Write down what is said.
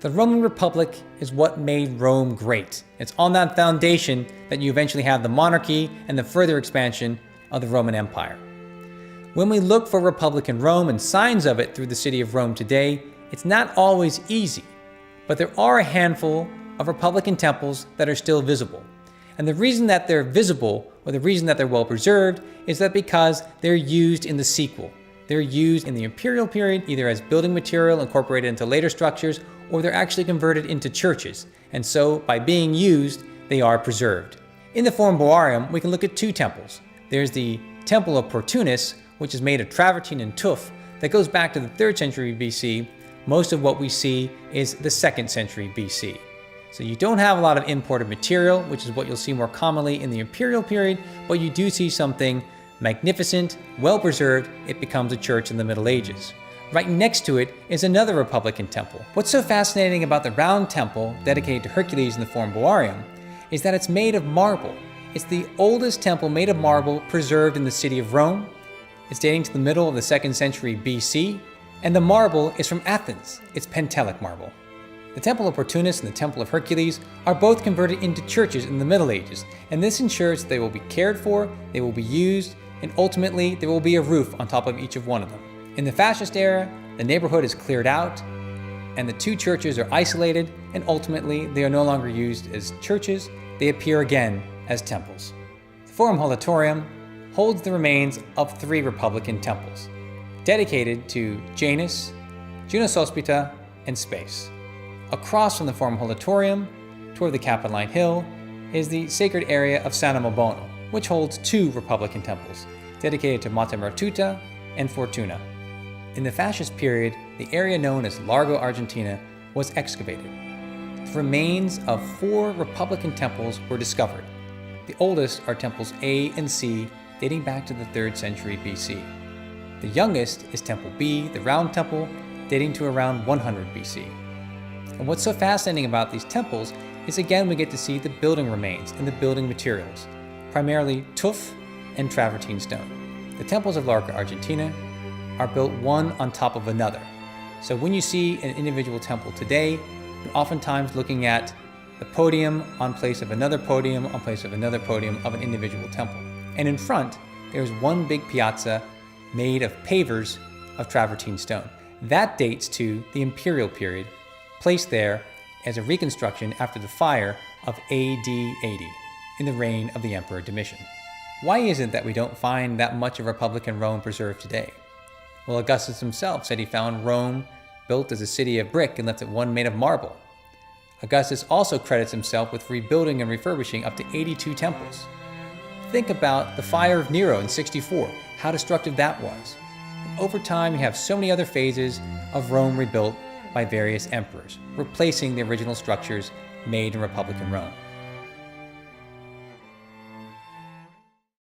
The Roman Republic is what made Rome great. It's on that foundation that you eventually have the monarchy and the further expansion of the Roman Empire. When we look for Republican Rome and signs of it through the city of Rome today, it's not always easy, but there are a handful of Republican temples that are still visible. And the reason that they're visible, or the reason that they're well preserved, is that because they're used in the sequel. They're used in the imperial period, either as building material incorporated into later structures, or they're actually converted into churches. And so, by being used, they are preserved. In the Forum Boarium, we can look at two temples. There's the Temple of PORTUNUS, which is made of travertine and tuff, that goes back to the 3rd century BC. Most of what we see is the 2nd century BC. So you don't have a lot of imported material, which is what you'll see more commonly in the imperial period, but you do see something magnificent, well preserved. It becomes a church in the Middle Ages. Right next to it is another Republican temple. What's so fascinating about the round temple dedicated to Hercules in the Forum Boarium is that it's made of marble. It's the oldest temple made of marble preserved in the city of Rome. It's dating to the middle of the 2nd century BC, and the marble is from Athens. It's Pentelic marble. The Temple of Portunus and the Temple of Hercules are both converted into churches in the Middle Ages, and this ensures that they will be cared for, they will be used, and ultimately there will be a roof on top of each of one of them. In the fascist era, the neighborhood is cleared out, and the two churches are isolated, and ultimately they are no longer used as churches, they appear again as temples. The Forum Holitorium holds the remains of 3 Republican temples, dedicated to Janus, Junos Hospita, and Space. Across from the Forum Holitorium, toward the Capitoline Hill, is the sacred area of San Omobono, which holds 2 Republican temples, dedicated to Mater Martuta and Fortuna. In the fascist period, the area known as Largo Argentina was excavated. The remains of 4 Republican temples were discovered. The oldest are temples A and C, dating back to the 3rd century BC. The youngest is Temple B, the round temple, dating to around 100 BC. And what's so fascinating about these temples is again we get to see the building remains and the building materials, primarily tuff and travertine stone. The temples of Largo Argentina are built one on top of another. So when you see an individual temple today, you're oftentimes looking at the podium on place of another podium on place of another podium of an individual temple. And in front, there's one big piazza made of pavers of travertine stone. That dates to the imperial period, placed there as a reconstruction after the fire of AD 80 in the reign of the Emperor Domitian. Why is it that we don't find that much of Republican Rome preserved today? Well, Augustus himself said he found Rome built as a city of brick and left it one made of marble. Augustus also credits himself with rebuilding and refurbishing up to 82 temples. Think about the fire of Nero in 64, how destructive that was. And over time, you have so many other phases of Rome rebuilt by various emperors, replacing the original structures made in Republican Rome.